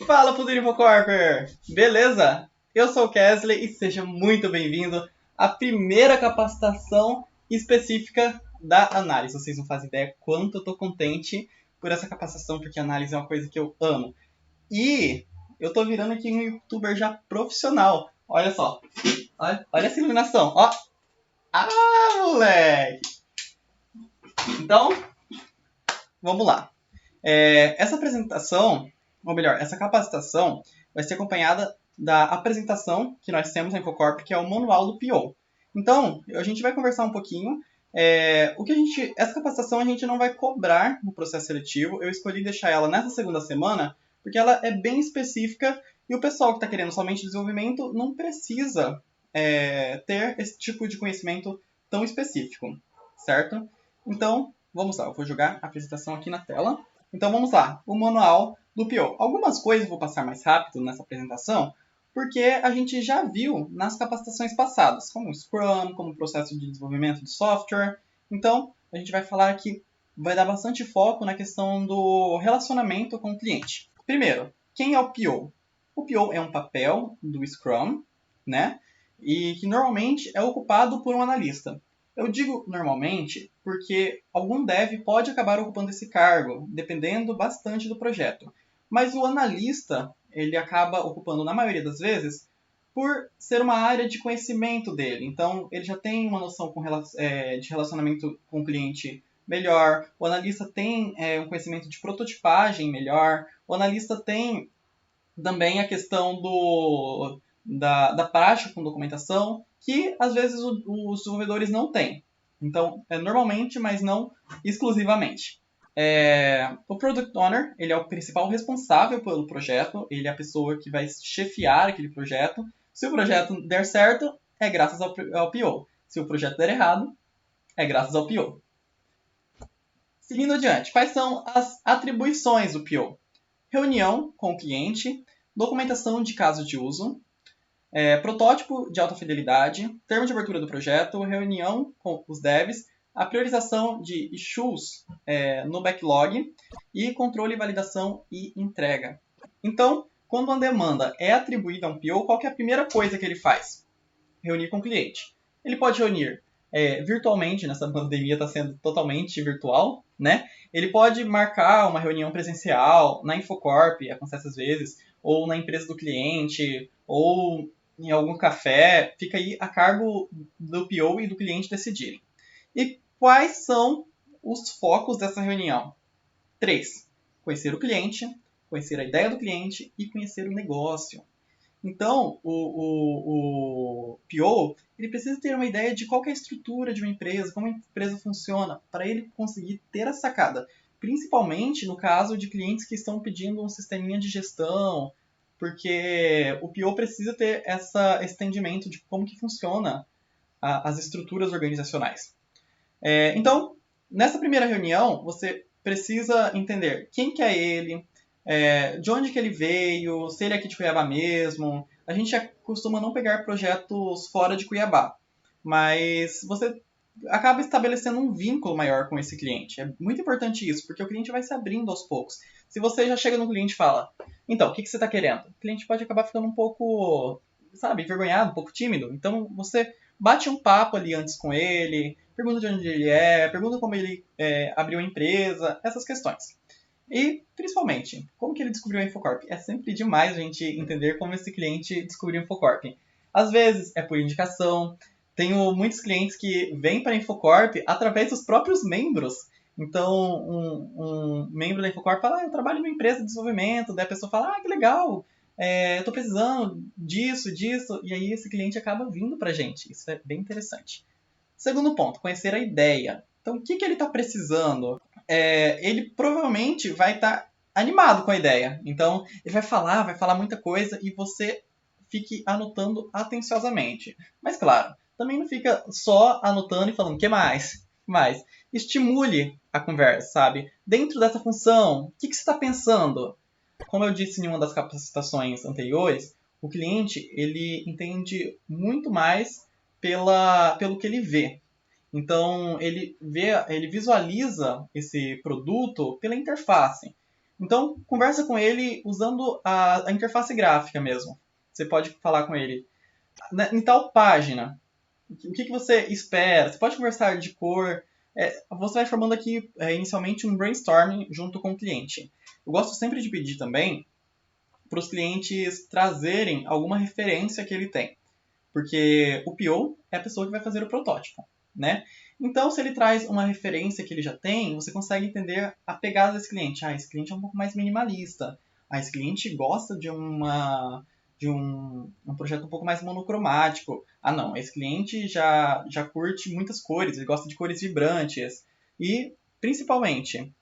Fala, Futuro Infocorper! Beleza? Eu sou o Kesley e seja muito bem-vindo à primeira capacitação específica da análise. Vocês não fazem ideia quanto eu tô contente por essa capacitação, porque análise é uma coisa que eu amo. E eu tô virando aqui um youtuber já profissional. Olha só. Olha essa iluminação. Ó. Ah, moleque! Então, vamos lá. Essa apresentação, ou melhor, essa capacitação vai ser acompanhada da apresentação que nós temos na Infocorp, que é o manual do PO. Então, a gente vai conversar um pouquinho. Essa capacitação a gente não vai cobrar no processo seletivo. Eu escolhi deixar ela nessa segunda semana, porque ela é bem específica e o pessoal que está querendo somente desenvolvimento não precisa ter esse tipo de conhecimento tão específico, certo? Então, vamos lá, eu vou jogar a apresentação aqui na tela. Então vamos lá, o manual do PO. Algumas coisas eu vou passar mais rápido nessa apresentação, porque a gente já viu nas capacitações passadas, como o Scrum, como o processo de desenvolvimento de software. Então, a gente vai falar aqui, vai dar bastante foco na questão do relacionamento com o cliente. Primeiro, quem é o PO? O PO é um papel do Scrum, né? E que normalmente é ocupado por um analista. Eu digo normalmente porque algum dev pode acabar ocupando esse cargo, dependendo bastante do projeto. Mas o analista, ele acaba ocupando, na maioria das vezes, por ser uma área de conhecimento dele. Então, ele já tem uma noção de relacionamento com o cliente melhor, o analista tem um conhecimento de prototipagem melhor, o analista tem também a questão da prática com documentação, que às vezes os desenvolvedores não têm. Então, normalmente, mas não exclusivamente. O Product Owner, ele é o principal responsável pelo projeto, ele é a pessoa que vai chefiar aquele projeto. Se o projeto der certo, é graças ao PO. Se o projeto der errado, é graças ao PO. Seguindo adiante, quais são as atribuições do PO? Reunião com o cliente, documentação de caso de uso, protótipo de alta fidelidade, termo de abertura do projeto, reunião com os devs, a priorização de issues no backlog e controle, validação e entrega. Então, quando uma demanda é atribuída a um PO, qual que é a primeira coisa que ele faz? Reunir com o cliente. Ele pode reunir virtualmente, nessa pandemia está sendo totalmente virtual, né? Ele pode marcar uma reunião presencial na Infocorp, acontece às vezes, ou na empresa do cliente, ou em algum café, fica aí a cargo do PO e do cliente decidirem. E quais são os focos dessa reunião? 3. Conhecer o cliente, conhecer a ideia do cliente e conhecer o negócio. Então, o PO ele precisa ter uma ideia de qual é a estrutura de uma empresa, como a empresa funciona, para ele conseguir ter a sacada. Principalmente no caso de clientes que estão pedindo um sisteminha de gestão, porque o PO precisa ter esse entendimento de como que funciona as estruturas organizacionais. Então, nessa primeira reunião, você precisa entender quem que é ele, de onde que ele veio, se ele é aqui de Cuiabá mesmo. A gente costuma não pegar projetos fora de Cuiabá, mas você acaba estabelecendo um vínculo maior com esse cliente. É muito importante isso, porque o cliente vai se abrindo aos poucos. Se você já chega no cliente e fala, então, o que você está querendo? O cliente pode acabar ficando um pouco, sabe, envergonhado, um pouco tímido. Então, você bate um papo ali antes com ele, pergunta de onde ele é, pergunta como ele abriu a empresa, essas questões. E, principalmente, como que ele descobriu a Infocorp? É sempre demais a gente entender como esse cliente descobriu a Infocorp. Às vezes é por indicação. Tenho muitos clientes que vêm para a Infocorp através dos próprios membros. Então, um membro da Infocorp fala, eu trabalho em uma empresa de desenvolvimento. Daí a pessoa fala, que legal, eu estou precisando disso. E aí esse cliente acaba vindo para a gente. Isso é bem interessante. Segundo ponto, conhecer a ideia. Então, o que ele está precisando? Ele provavelmente vai estar animado com a ideia. Então, ele vai falar muita coisa e você fique anotando atenciosamente. Mas, claro, também não fica só anotando e falando, o que mais? Mas estimule a conversa, sabe? Dentro dessa função, o que você está pensando? Como eu disse em uma das capacitações anteriores, o cliente ele entende muito mais pelo que ele vê. Então, ele visualiza esse produto pela interface. Então, conversa com ele usando a interface gráfica mesmo. Você pode falar com ele em tal página. O que você espera? Você pode conversar de cor. Você vai formando aqui inicialmente um brainstorming junto com o cliente. Eu gosto sempre de pedir também para os clientes trazerem alguma referência que ele tem. Porque o PO é a pessoa que vai fazer o protótipo, né? Então, se ele traz uma referência que ele já tem, você consegue entender a pegada desse cliente. Esse cliente é um pouco mais minimalista. Esse cliente gosta de um projeto um pouco mais monocromático. Não, esse cliente já curte muitas cores, ele gosta de cores vibrantes. E, principalmente,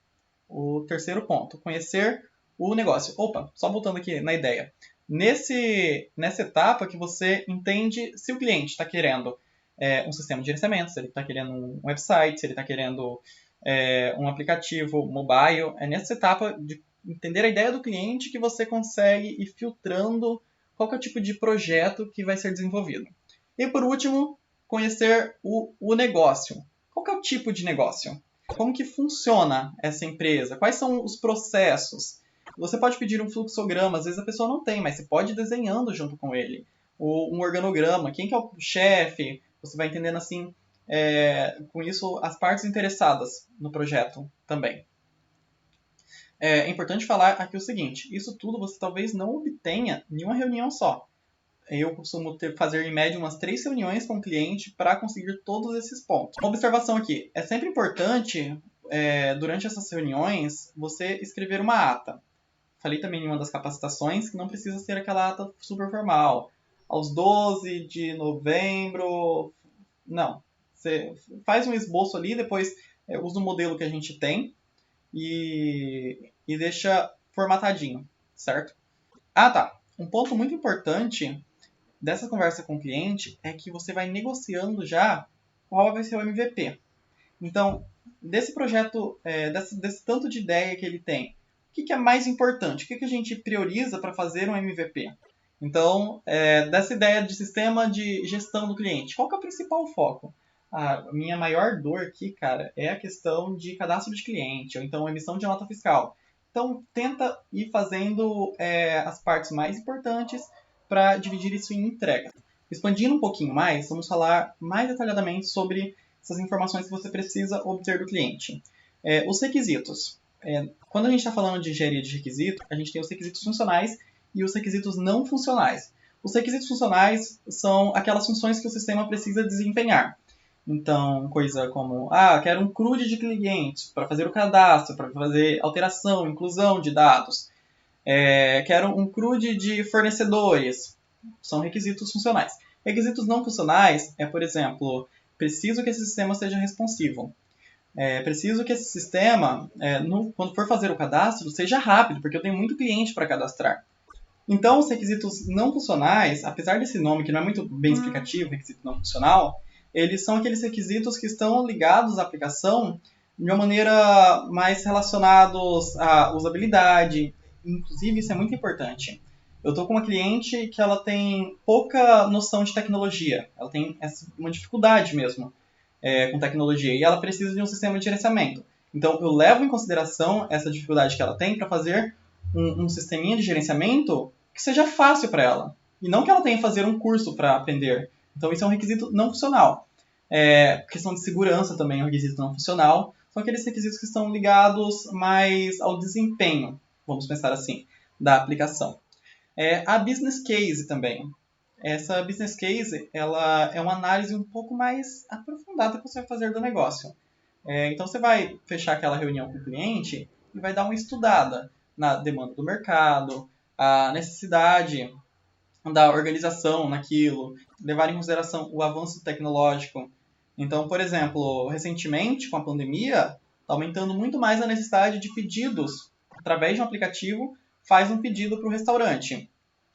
o terceiro ponto, conhecer o negócio. Só voltando aqui na ideia. Nessa etapa que você entende se o cliente está querendo um sistema de gerenciamento, se ele está querendo um website, se ele está querendo um aplicativo mobile. É nessa etapa de entender a ideia do cliente que você consegue ir filtrando qual que é o tipo de projeto que vai ser desenvolvido. E por último, conhecer o negócio. Qual que é o tipo de negócio? Como que funciona essa empresa? Quais são os processos? Você pode pedir um fluxograma, às vezes a pessoa não tem, mas você pode ir desenhando junto com ele. Ou um organograma, quem que é o chefe? Você vai entendendo assim, com isso, as partes interessadas no projeto também. É importante falar aqui o seguinte, isso tudo você talvez não obtenha em uma reunião só. Eu costumo fazer em média umas 3 reuniões com o cliente para conseguir todos esses pontos. Uma observação aqui, é sempre importante, durante essas reuniões, você escrever uma ata. Falei também em uma das capacitações que não precisa ser aquela ata super formal. Aos 12 de novembro... Não. Você faz um esboço ali, depois usa o modelo que a gente tem e deixa formatadinho, certo? Tá. Um ponto muito importante dessa conversa com o cliente é que você vai negociando já qual vai ser o MVP. Então, desse projeto, desse tanto de ideia que ele tem, o que é mais importante? O que a gente prioriza para fazer um MVP? Então, dessa ideia de sistema de gestão do cliente, qual que é o principal foco? A minha maior dor aqui, cara, é a questão de cadastro de cliente, ou então emissão de nota fiscal. Então, tenta ir fazendo as partes mais importantes para dividir isso em entregas. Expandindo um pouquinho mais, vamos falar mais detalhadamente sobre essas informações que você precisa obter do cliente. Os requisitos. Quando a gente está falando de engenharia de requisitos, a gente tem os requisitos funcionais e os requisitos não funcionais. Os requisitos funcionais são aquelas funções que o sistema precisa desempenhar. Então, coisa como, quero um CRUD de clientes para fazer o cadastro, para fazer alteração, inclusão de dados. Quero um CRUD de fornecedores. São requisitos funcionais. Requisitos não funcionais por exemplo, preciso que esse sistema seja responsivo. Preciso que esse sistema, quando for fazer o cadastro, seja rápido, porque eu tenho muito cliente para cadastrar. Então, os requisitos não funcionais, apesar desse nome que não é muito bem explicativo, requisito não funcional, eles são aqueles requisitos que estão ligados à aplicação de uma maneira mais relacionados à usabilidade. Inclusive, isso é muito importante. Eu estou com uma cliente que ela tem pouca noção de tecnologia. Ela tem uma dificuldade mesmo com tecnologia e ela precisa de um sistema de gerenciamento. Então, eu levo em consideração essa dificuldade que ela tem para fazer um sisteminha de gerenciamento que seja fácil para ela. E não que ela tenha que fazer um curso para aprender. Então, isso é um requisito não funcional. Questão de segurança também é um requisito não funcional. São aqueles requisitos que estão ligados mais ao desempenho, vamos pensar assim, da aplicação. A business case também. Essa business case ela é uma análise um pouco mais aprofundada que você vai fazer do negócio. Então, você vai fechar aquela reunião com o cliente e vai dar uma estudada na demanda do mercado, a necessidade da organização naquilo, levar em consideração o avanço tecnológico. Então, por exemplo, recentemente, com a pandemia, está aumentando muito mais a necessidade de pedidos. Através de um aplicativo, faz um pedido para o restaurante.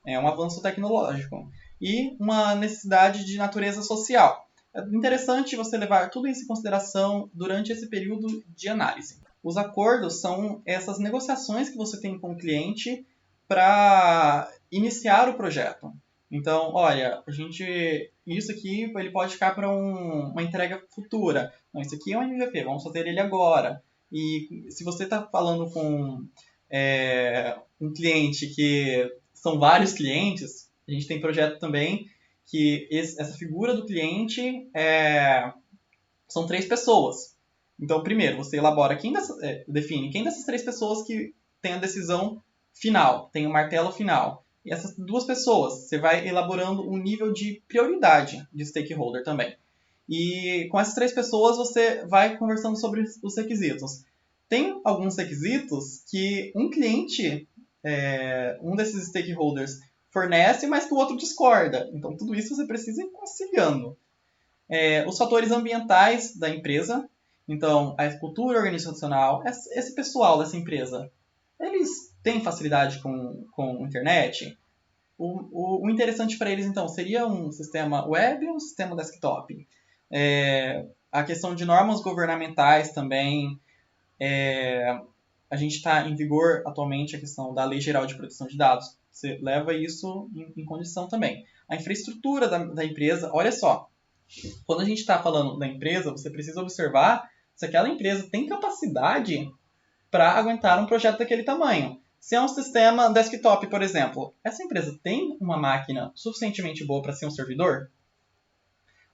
É um avanço tecnológico. E uma necessidade de natureza social. É interessante você levar tudo isso em consideração durante esse período de análise. Os acordos são essas negociações que você tem com o cliente para iniciar o projeto. Então, olha, isso aqui ele pode ficar para uma entrega futura. Não, isso aqui é um MVP, vamos fazer ele agora. E se você está falando com um cliente que são vários clientes, a gente tem projeto também que essa figura do cliente são 3 pessoas. Então, primeiro, você elabora define quem dessas 3 pessoas que tem a decisão final, tem o martelo final. E essas 2 pessoas, você vai elaborando um nível de prioridade de stakeholder também. E com essas 3 pessoas, você vai conversando sobre os requisitos. Tem alguns requisitos que um cliente, um desses stakeholders, fornece, mas que o outro discorda. Então, tudo isso você precisa ir conciliando. Os fatores ambientais da empresa, então, a cultura organizacional, esse pessoal dessa empresa, eles têm facilidade com internet? O interessante para eles, então, seria um sistema web ou um sistema desktop? A questão de normas governamentais também. A gente está em vigor atualmente a questão da Lei Geral de Proteção de Dados. Você leva isso em condição também. A infraestrutura da empresa, olha só. Quando a gente está falando da empresa, você precisa observar se aquela empresa tem capacidade para aguentar um projeto daquele tamanho. Se é um sistema desktop, por exemplo, essa empresa tem uma máquina suficientemente boa para ser um servidor?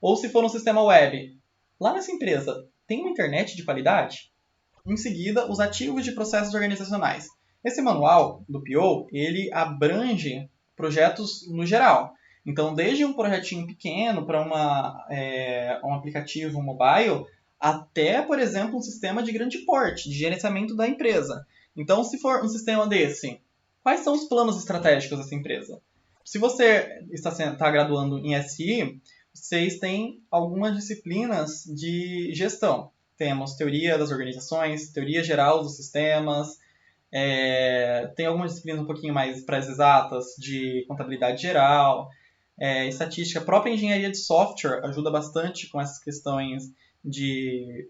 Ou se for um sistema web, lá nessa empresa tem uma internet de qualidade? Em seguida, os ativos de processos organizacionais. Esse manual do PO, ele abrange projetos no geral. Então, desde um projetinho pequeno para um aplicativo mobile, até, por exemplo, um sistema de grande porte, de gerenciamento da empresa. Então, se for um sistema desse, quais são os planos estratégicos dessa empresa? Se você está graduando em SI, vocês têm algumas disciplinas de gestão. Temos teoria das organizações, teoria geral dos sistemas, tem algumas disciplinas um pouquinho mais para as exatas de contabilidade geral, estatística. A própria engenharia de software ajuda bastante com essas questões de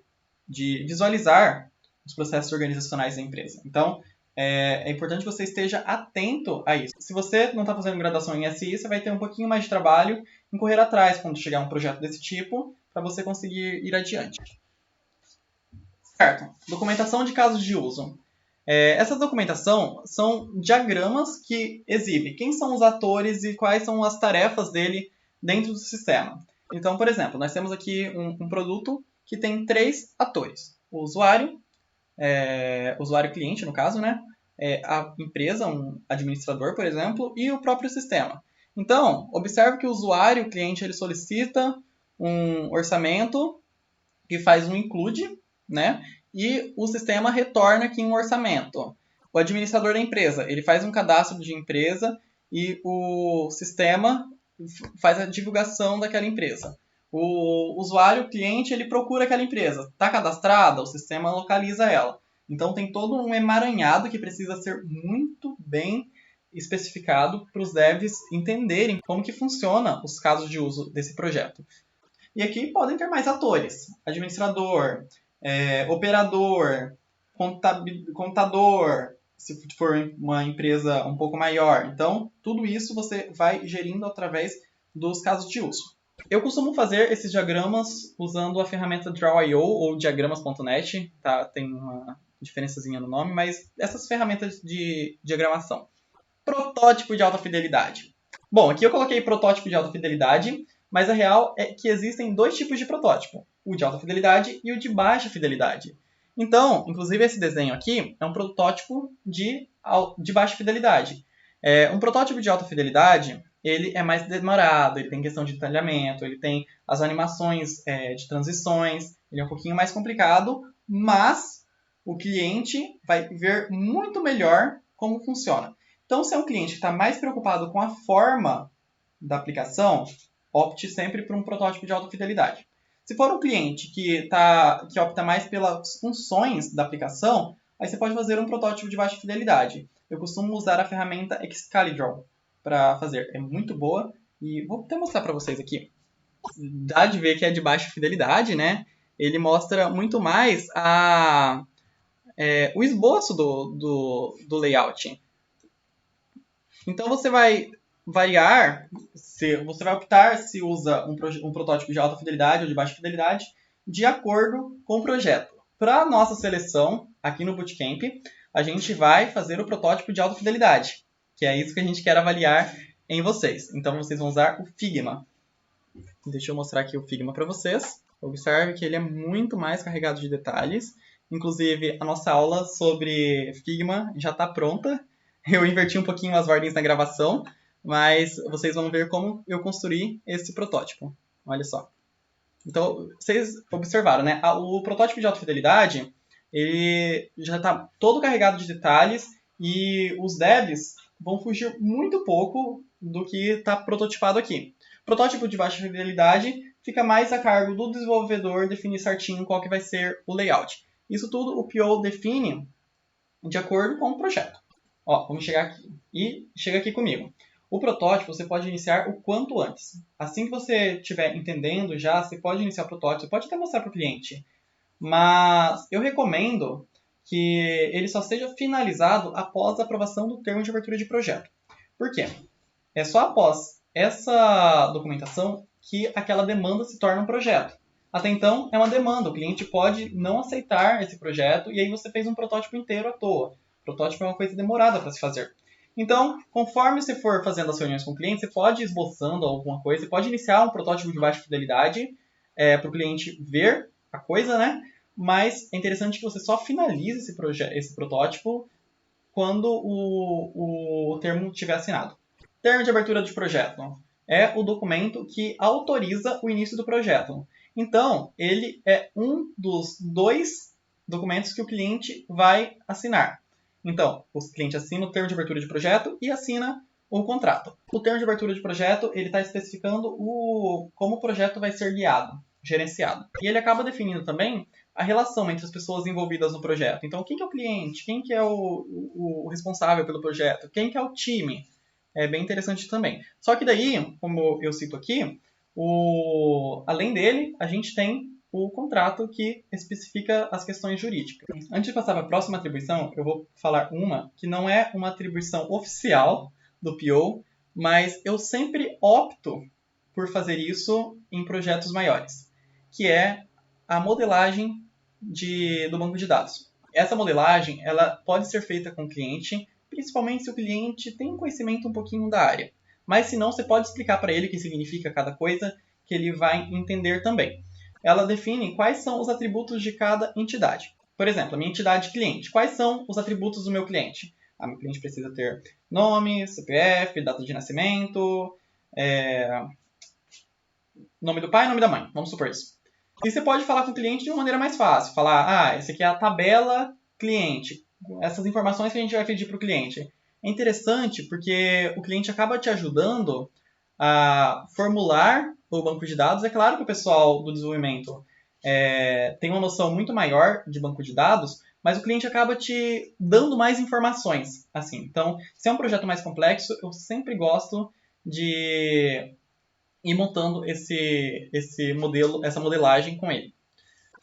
visualizar os processos organizacionais da empresa. Então, é importante que você esteja atento a isso. Se você não está fazendo graduação em SI, você vai ter um pouquinho mais de trabalho em correr atrás quando chegar um projeto desse tipo, para você conseguir ir adiante. Certo. Documentação de casos de uso. Essa documentação são diagramas que exibem quem são os atores e quais são as tarefas dele dentro do sistema. Então, por exemplo, nós temos aqui um produto que tem 3 atores. O usuário, usuário cliente, no caso, né? A empresa, um administrador, por exemplo, e o próprio sistema. Então, observe que o usuário, o cliente, ele solicita um orçamento que faz um include, né? E o sistema retorna aqui um orçamento. O administrador da empresa, ele faz um cadastro de empresa e o sistema faz a divulgação daquela empresa. O usuário, o cliente, ele procura aquela empresa. Está cadastrada? O sistema localiza ela. Então, tem todo um emaranhado que precisa ser muito bem especificado para os devs entenderem como que funciona os casos de uso desse projeto. E aqui podem ter mais atores. Administrador, operador, contador, se for uma empresa um pouco maior. Então, tudo isso você vai gerindo através dos casos de uso. Eu costumo fazer esses diagramas usando a ferramenta Draw.io ou diagramas.net, tá? Tem uma diferençazinha no nome, mas essas ferramentas de diagramação. Protótipo de alta fidelidade. Bom, aqui eu coloquei protótipo de alta fidelidade, mas a real é que existem 2 tipos de protótipo, o de alta fidelidade e o de baixa fidelidade. Então, inclusive esse desenho aqui é um protótipo de baixa fidelidade. Um protótipo de alta fidelidade, ele é mais demorado, ele tem questão de detalhamento, ele tem as animações de transições, ele é um pouquinho mais complicado, mas o cliente vai ver muito melhor como funciona. Então, se é um cliente que está mais preocupado com a forma da aplicação, opte sempre por um protótipo de alta fidelidade. Se for um cliente que opta mais pelas funções da aplicação, aí você pode fazer um protótipo de baixa fidelidade. Eu costumo usar a ferramenta Excalibur para fazer. É muito boa e vou até mostrar para vocês aqui. Dá de ver que é de baixa fidelidade, né? Ele mostra muito mais o esboço do layout. Então você vai variar, você vai optar se usa um protótipo de alta fidelidade ou de baixa fidelidade de acordo com o projeto. Para a nossa seleção, aqui no Bootcamp, a gente vai fazer o protótipo de alta fidelidade, que é isso que a gente quer avaliar em vocês. Então, vocês vão usar o Figma. Deixa eu mostrar aqui o Figma para vocês. Observe que ele é muito mais carregado de detalhes. Inclusive, a nossa aula sobre Figma já está pronta. Eu inverti um pouquinho as ordens na gravação, mas vocês vão ver como eu construí esse protótipo. Olha só. Então, vocês observaram, né? O protótipo de alta fidelidade, ele já está todo carregado de detalhes e os devs vão fugir muito pouco do que está prototipado aqui. Protótipo de baixa fidelidade fica mais a cargo do desenvolvedor definir certinho qual que vai ser o layout. Isso tudo o PO define de acordo com o projeto. Ó, vamos chegar aqui. E chega aqui comigo. O protótipo você pode iniciar o quanto antes. Assim que você estiver entendendo já, você pode iniciar o protótipo, você pode até mostrar para o cliente. Mas eu recomendo que ele só seja finalizado após a aprovação do termo de abertura de projeto. Por quê? É só após essa documentação que aquela demanda se torna um projeto. Até então, é uma demanda. O cliente pode não aceitar esse projeto e aí você fez um protótipo inteiro à toa. O protótipo é uma coisa demorada para se fazer. Então, conforme você for fazendo as reuniões com o cliente, você pode ir esboçando alguma coisa, você pode iniciar um protótipo de baixa fidelidade para o cliente ver a coisa, né? Mas é interessante que você só finalize esse protótipo quando o termo estiver assinado. Termo de abertura de projeto é o documento que autoriza o início do projeto. Então, ele é um dos 2 documentos que o cliente vai assinar. Então, o cliente assina o termo de abertura de projeto e assina o contrato. O termo de abertura de projeto ele está especificando como o projeto vai ser guiado, gerenciado. E ele acaba definindo também a relação entre as pessoas envolvidas no projeto. Então, quem que é o cliente? Quem que é o responsável pelo projeto? Quem que é o time? É bem interessante também. Só que daí, como eu cito aqui, além dele, a gente tem o contrato que especifica as questões jurídicas. Antes de passar para a próxima atribuição, eu vou falar uma que não é uma atribuição oficial do PO, mas eu sempre opto por fazer isso em projetos maiores, que é a modelagem do banco de dados. Essa modelagem ela pode ser feita com o cliente, principalmente se o cliente tem um conhecimento um pouquinho da área. Mas se não, você pode explicar para ele o que significa cada coisa, que ele vai entender também. Ela define quais são os atributos de cada entidade. Por exemplo, a minha entidade cliente. Quais são os atributos do meu cliente? Meu cliente precisa ter nome, CPF, data de nascimento, nome do pai e nome da mãe. Vamos supor isso. E você pode falar com o cliente de uma maneira mais fácil. Falar, essa aqui é a tabela cliente. Essas informações que a gente vai pedir para o cliente. É interessante porque o cliente acaba te ajudando a formular o banco de dados. É claro que o pessoal do desenvolvimento tem uma noção muito maior de banco de dados, mas o cliente acaba te dando mais informações. Assim. Então, se é um projeto mais complexo, eu sempre gosto de ir montando esse modelo, essa modelagem com ele.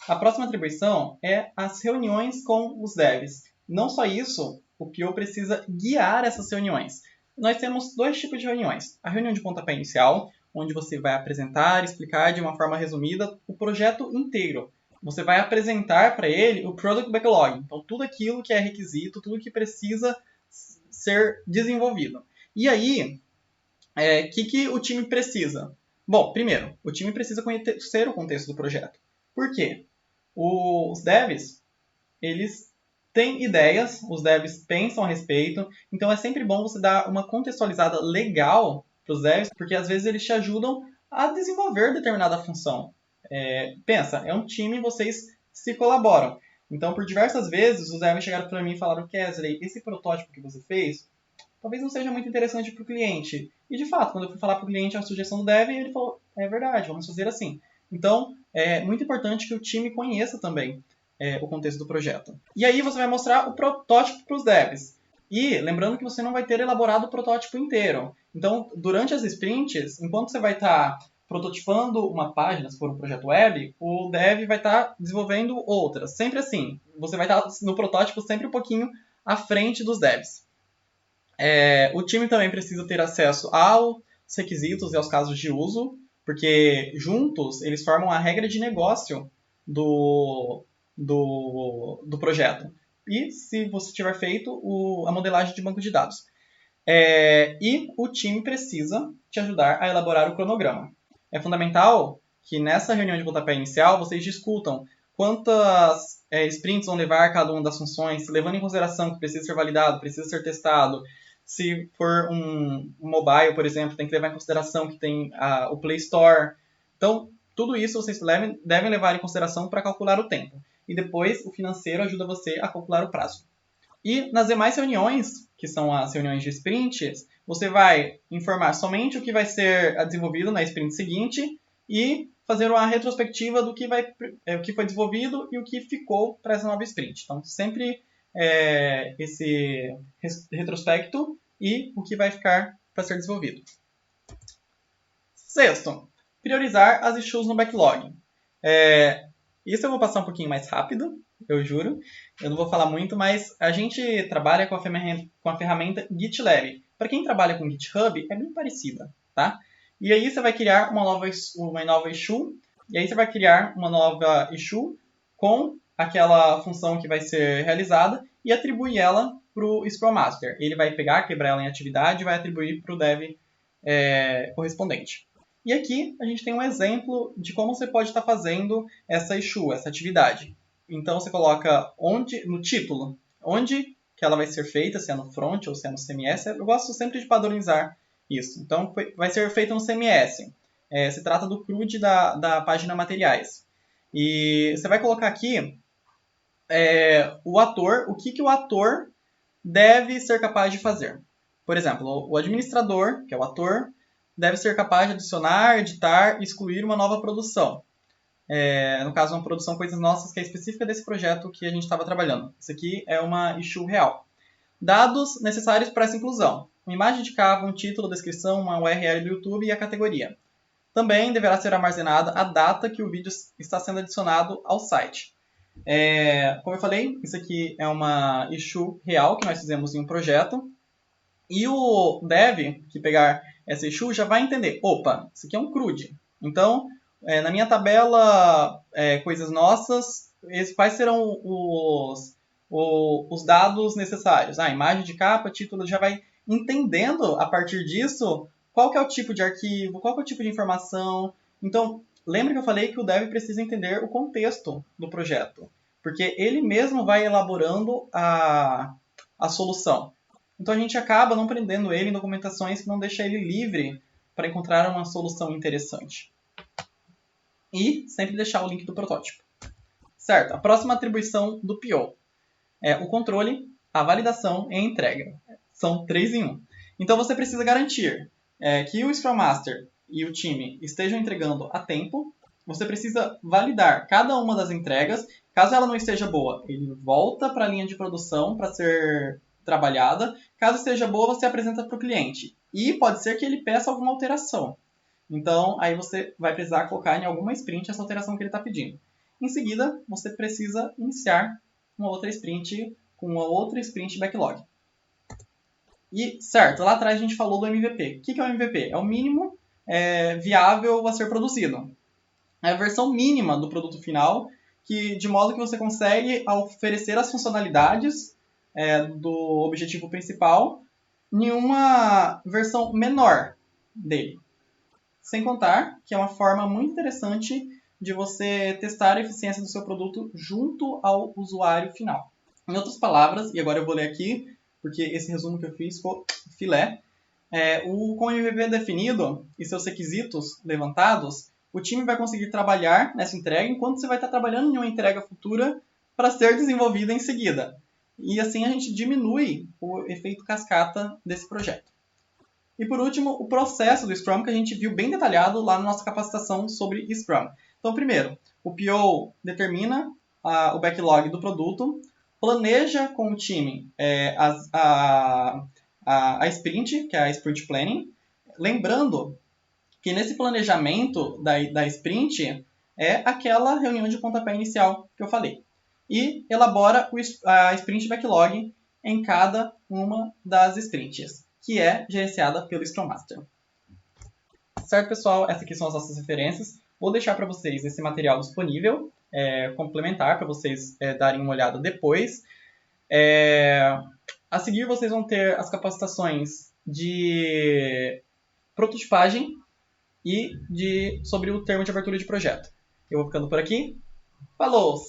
A próxima atribuição é as reuniões com os devs. Não só isso, o PO precisa guiar essas reuniões. Nós temos 2 tipos de reuniões. A reunião de pontapé inicial, onde você vai apresentar, explicar de uma forma resumida o projeto inteiro. Você vai apresentar para ele o Product Backlog. Então, tudo aquilo que é requisito, tudo que precisa ser desenvolvido. E aí, o que o time precisa? Bom, primeiro, o time precisa conhecer o contexto do projeto. Por quê? Os devs, eles têm ideias, os devs pensam a respeito, então é sempre bom você dar uma contextualizada legal para os devs, porque às vezes eles te ajudam a desenvolver determinada função. Pensa, é um time, vocês se colaboram. Então, por diversas vezes, os devs chegaram para mim e falaram, Kesley, esse protótipo que você fez, talvez não seja muito interessante para o cliente. E, de fato, quando eu fui falar para o cliente a sugestão do dev, ele falou, é verdade, vamos fazer assim. Então, é muito importante que o time conheça também o contexto do projeto. E aí você vai mostrar o protótipo para os devs. E lembrando que você não vai ter elaborado o protótipo inteiro. Então, durante as sprints, enquanto você vai estar prototipando uma página, se for um projeto web, o dev vai estar desenvolvendo outras. Sempre assim. Você vai estar no protótipo sempre um pouquinho à frente dos devs. O time também precisa ter acesso aos requisitos e aos casos de uso, porque juntos eles formam a regra de negócio do projeto. e se você tiver feito a modelagem de banco de dados. E o time precisa te ajudar a elaborar o cronograma. É fundamental que nessa reunião de pontapé inicial vocês discutam quantas sprints vão levar cada uma das funções, levando em consideração que precisa ser validado, precisa ser testado. Se for um mobile, por exemplo, tem que levar em consideração que tem o Play Store. Então, tudo isso vocês devem levar em consideração para calcular o tempo. E depois, o financeiro ajuda você a calcular o prazo. E nas demais reuniões, que são as reuniões de sprints, você vai informar somente o que vai ser desenvolvido na sprint seguinte e fazer uma retrospectiva do que foi desenvolvido e o que ficou para essa nova sprint. Então, sempre esse retrospecto e o que vai ficar para ser desenvolvido. Sexto, priorizar as issues no backlog. Isso eu vou passar um pouquinho mais rápido, eu juro. Eu não vou falar muito, mas a gente trabalha com a ferramenta GitLab. Para quem trabalha com GitHub, é bem parecida, tá? E aí você vai criar uma nova issue, e aí você vai criar uma nova issue com aquela função que vai ser realizada e atribuir ela para o Scrum Master. Ele vai pegar, quebrar ela em atividade e vai atribuir para o dev correspondente. E aqui a gente tem um exemplo de como você pode estar fazendo essa issue, essa atividade. Então você coloca no título, onde que ela vai ser feita, se é no front ou se é no CMS. Eu gosto sempre de padronizar isso. Então vai ser feita no CMS. Se trata do CRUD da página materiais. E você vai colocar aqui o ator, o que o ator deve ser capaz de fazer. Por exemplo, o administrador, que é o ator, deve ser capaz de adicionar, editar e excluir uma nova produção. No caso, uma produção Coisas Nossas, que é específica desse projeto que a gente estava trabalhando. Isso aqui é uma issue real. Dados necessários para essa inclusão. Uma imagem de capa, um título, descrição, uma URL do YouTube e a categoria. Também deverá ser armazenada a data que o vídeo está sendo adicionado ao site. Como eu falei, isso aqui é uma issue real que nós fizemos em um projeto. E o dev que pegar essa issue já vai entender, opa, isso aqui é um CRUD. Então, na minha tabela Coisas Nossas, quais serão os dados necessários? Imagem de capa, título, já vai entendendo a partir disso qual que é o tipo de arquivo, qual que é o tipo de informação. Então, lembra que eu falei que o dev precisa entender o contexto do projeto, porque ele mesmo vai elaborando a solução. Então a gente acaba não prendendo ele em documentações que não deixam ele livre para encontrar uma solução interessante. E sempre deixar o link do protótipo. Certo, a próxima atribuição do PO é o controle, a validação e a entrega. São 3 em 1. Então você precisa garantir que o Scrum Master e o time estejam entregando a tempo. Você precisa validar cada uma das entregas. Caso ela não esteja boa, ele volta para a linha de produção para ser trabalhada. Caso esteja boa, você apresenta para o cliente. E pode ser que ele peça alguma alteração. Então, aí você vai precisar colocar em alguma sprint essa alteração que ele está pedindo. Em seguida, você precisa iniciar uma outra sprint com uma outra sprint backlog. E, certo, lá atrás a gente falou do MVP. O que é o MVP? É o mínimo viável a ser produzido. É a versão mínima do produto final, de modo que você consegue oferecer as funcionalidades do objetivo principal em uma versão menor dele. Sem contar que é uma forma muito interessante de você testar a eficiência do seu produto junto ao usuário final. Em outras palavras, e agora eu vou ler aqui, porque esse resumo que eu fiz ficou filé, com o MVP definido e seus requisitos levantados, o time vai conseguir trabalhar nessa entrega enquanto você vai estar trabalhando em uma entrega futura para ser desenvolvida em seguida. E assim a gente diminui o efeito cascata desse projeto. E por último, o processo do Scrum, que a gente viu bem detalhado lá na nossa capacitação sobre Scrum. Então, primeiro, o PO determina o backlog do produto, planeja com o time a sprint, que é a sprint planning, lembrando que nesse planejamento da sprint é aquela reunião de pontapé inicial que eu falei. E elabora a sprint backlog em cada uma das sprints, que é gerenciada pelo Scrum Master. Certo, pessoal? Essas aqui são as nossas referências. Vou deixar para vocês esse material disponível, complementar, para vocês darem uma olhada depois. A seguir vocês vão ter as capacitações de prototipagem e sobre o termo de abertura de projeto. Eu vou ficando por aqui. Falou!